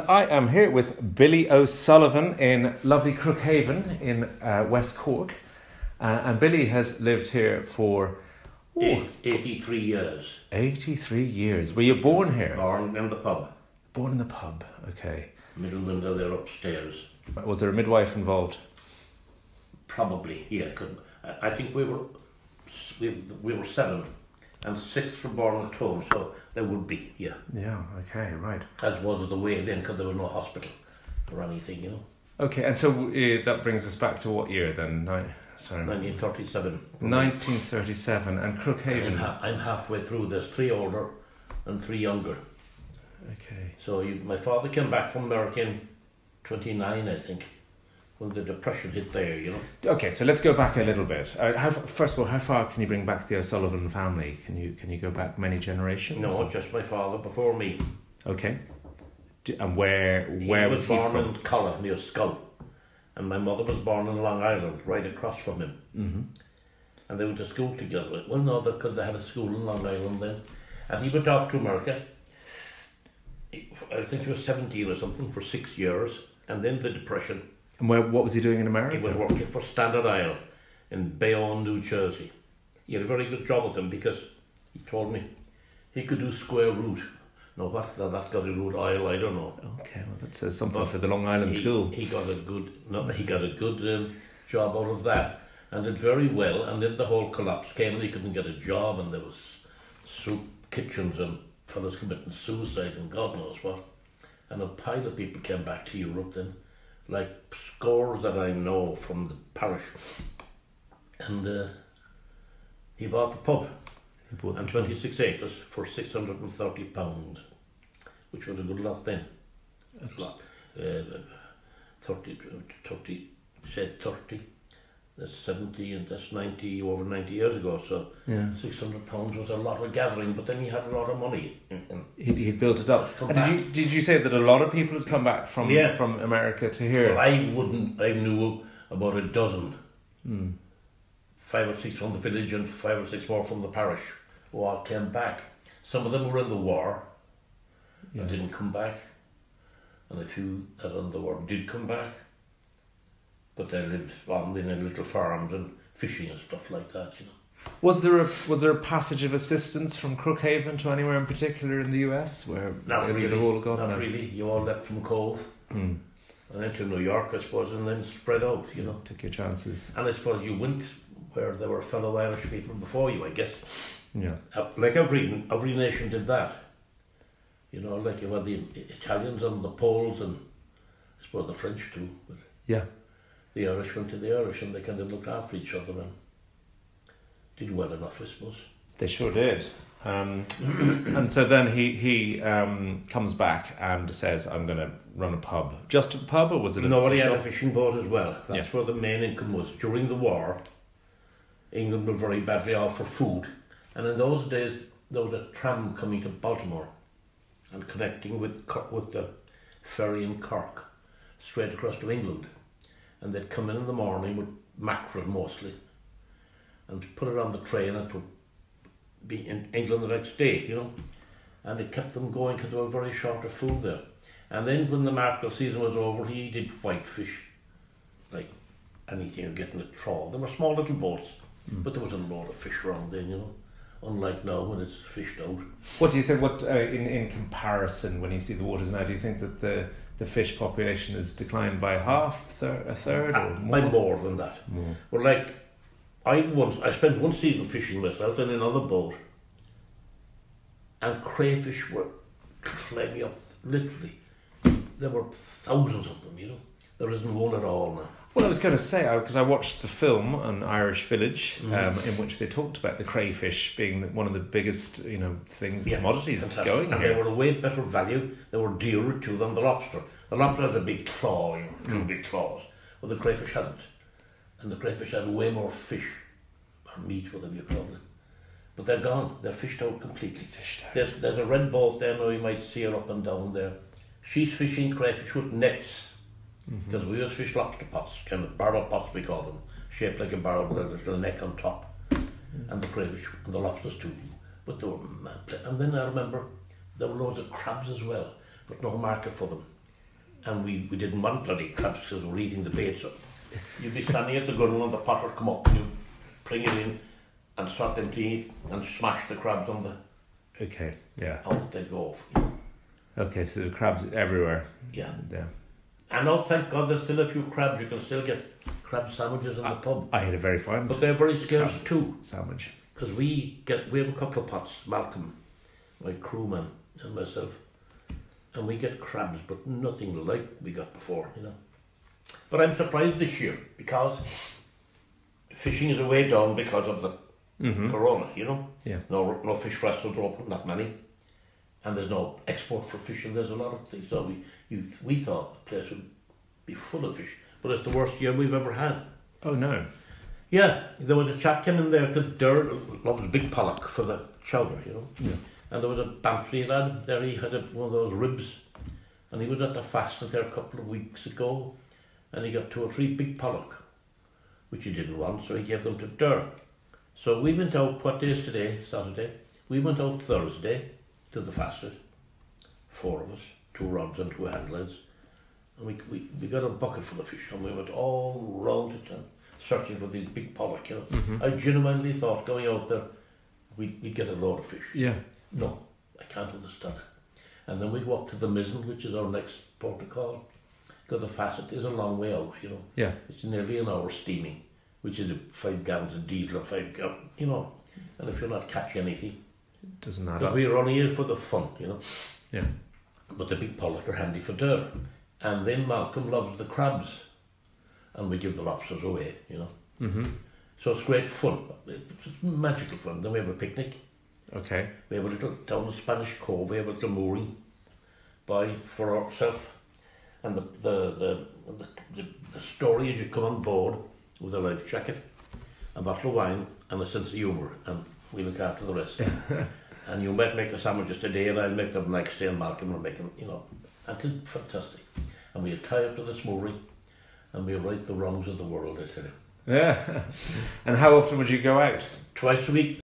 I am here with Billy O'Sullivan in lovely Crookhaven in West Cork. And Billy has lived here for 83 years. 83 years. Were you born here? Born in the pub. Born in the pub, okay. Middle window there upstairs. Was there a midwife involved? Probably, yeah. I think we were 7 and 6 were born at home, so there would be, yeah. Yeah, okay, right. As was the way then, because there was no hospital or anything, you know. Okay, and so that brings us back to what year then? 1937. 1937, and Crookhaven. I'm halfway through. There's 3 older and 3 younger. Okay. So my father came back from America in 29, I think, when the Depression hit there, you know. Okay, so let's go back a little bit. First of all, how far can you bring back the O'Sullivan family? Can you go back many generations? No, just my father before me. Okay. And where was he born from? in Collar near Skull, and my mother was born in Long Island, right across from him. Mm-hmm. And they went to school together. Well, no, they had a school in Long Island then, and he went off to America. I think he was 17 or something for 6 years, and then the Depression. And what was he doing in America? He was working for Standard Oil in Bayonne, New Jersey. He had a very good job with him because he told me he could do square root. No, what that got to do with oil, I don't know. Okay, well that says something for the Long Island school. He got a good job out of that, and did very well. And then the whole collapse came, and he couldn't get a job, and there was soup kitchens and fellas committing suicide and God knows what. And a pile of people came back to Europe then, like scores that I know from the parish. And he bought the pub. And 26 acres for £630, which was a good lot then. A lot. 30, said 30, that's 70 and that's 90, over 90 years ago, so yeah. £600 was a lot of gathering, but then he had a lot of money. He built it up. And did you say that a lot of people had come back from America to here? Well, I knew about a dozen. 5 or 6 from the village and 5 or 6 more from the parish who all came back. Some of them were in the war and didn't come back, and a few that were in the war did come back, but they lived on in little farms and fishing and stuff like that, you know. Was there a passage of assistance from Crookhaven to anywhere in particular in the US where not really? Not really. You all left from Cove. And then to New York, I suppose, and then spread out, you know. Took your chances. And I suppose you went where there were fellow Irish people before you, I guess. Yeah. Like every nation did that. You know, like you had the Italians and the Poles and I suppose the French too. But yeah. The Irish went to the Irish and they kind of looked after each other and did well enough, I suppose. They sure did. And so then he comes back and says, I'm going to run a pub. Just a pub, or was it a No, he shop? had a fishing boat as well. That's where the main income was. During the war, England were very badly off for food. And in those days, there was a tram coming to Baltimore and connecting with the ferry in Cork, straight across to England. And they'd come in the morning with mackerel mostly and put it on the train and it would be in England the next day, you know. And it kept them going because they were very short of food there. And then when the mackerel season was over, he did whitefish, like anything you get in a trawl. There were small little boats, but there was a lot of fish around then, you know. Unlike now when it's fished out. What do you think? What in comparison, when you see the waters now, do you think that the fish population has declined by half, a third, or more? By more than that. More. Well, like I spent one season fishing myself in another boat, and crayfish were climbing up. Literally, there were thousands of them. You know, there isn't one at all now. Well, I was going to say, because I watched the film on Irish Village, in which they talked about the crayfish being one of the biggest, things, commodities fantastic. Going and here. They were a way better value. They were dearer too than the lobster. The lobster has a big claw, two big claws. Well, the crayfish hasn't. And the crayfish has way more fish, or meat, whatever you call it. But they're gone. They're fished out completely. There's a red boat there now, you might see her up and down there. She's fishing crayfish with nets. Because we always fish lobster pots, kind of barrel pots we call them, shaped like a barrel with a little neck on top, and the crayfish and the lobsters too. But they were mad. And then I remember there were loads of crabs as well, but no market for them. and we didn't want bloody crabs because we were eating the bait. So you'd be standing at the gunwale and the pot would come up and you bring it in and start them to eat and smash the crabs on the... Okay, yeah. Out they'd go off. Okay, so the crabs everywhere. Yeah. Yeah. And oh, thank God there's still a few crabs. You can still get crab sandwiches in the pub. I had a very fine... But they're very scarce too. Sandwich. Because we have a couple of pots, Malcolm, my crewman, and myself, and we get crabs, but nothing like we got before, you know. But I'm surprised this year because fishing is way down because of the corona, you know. Yeah. No fish restaurants are open, not many, and there's no export for fish, and there's a lot of things. So we thought the place would be full of fish, but it's the worst year we've ever had. Oh no. Yeah, there was a chap came in there to loves a big pollock for the chowder, you know. Yeah. And there was a Bantry lad there, he had one of those ribs, and he was at the fastest there a couple of weeks ago, and he got 2 or 3 big pollock, which he didn't want, so he gave them to Dur. So we went out, what day is today? Saturday. We went out Thursday to the fastest, 4 of us, 2 rods and 2 handlines, and we got a bucket full of fish, and we went all round it and searching for these big pollock, you know. I genuinely thought going out there we'd get a load of fish. Yeah. No, I can't understand it. And then we go up to the Mizzen, which is our next port of call, because the Facet is a long way out, you know. Yeah. It's nearly an hour steaming, which is 5 gallons of diesel and 5 gallons, you know. And if you're not catching anything, It doesn't add because up. we're only here for the fun, you know. Yeah. But the big pollock are handy for Dur. And then Malcolm loves the crabs, and we give the lobsters away, you know. Mm-hmm. So it's great fun. It's magical fun. Then we have a picnic. Okay. We have a little, down the Spanish Cove, we have a little mooring for ourselves. And the story is you come on board with a life jacket, a bottle of wine, and a sense of humour, and we look after the rest. And you might make the sandwiches today, and I'll make them next day, and Malcolm will make them, you know. And it's fantastic. And we tie up to this mooring, and we right the wrongs of the world, I tell you. Yeah. And how often would you go out? Twice a week.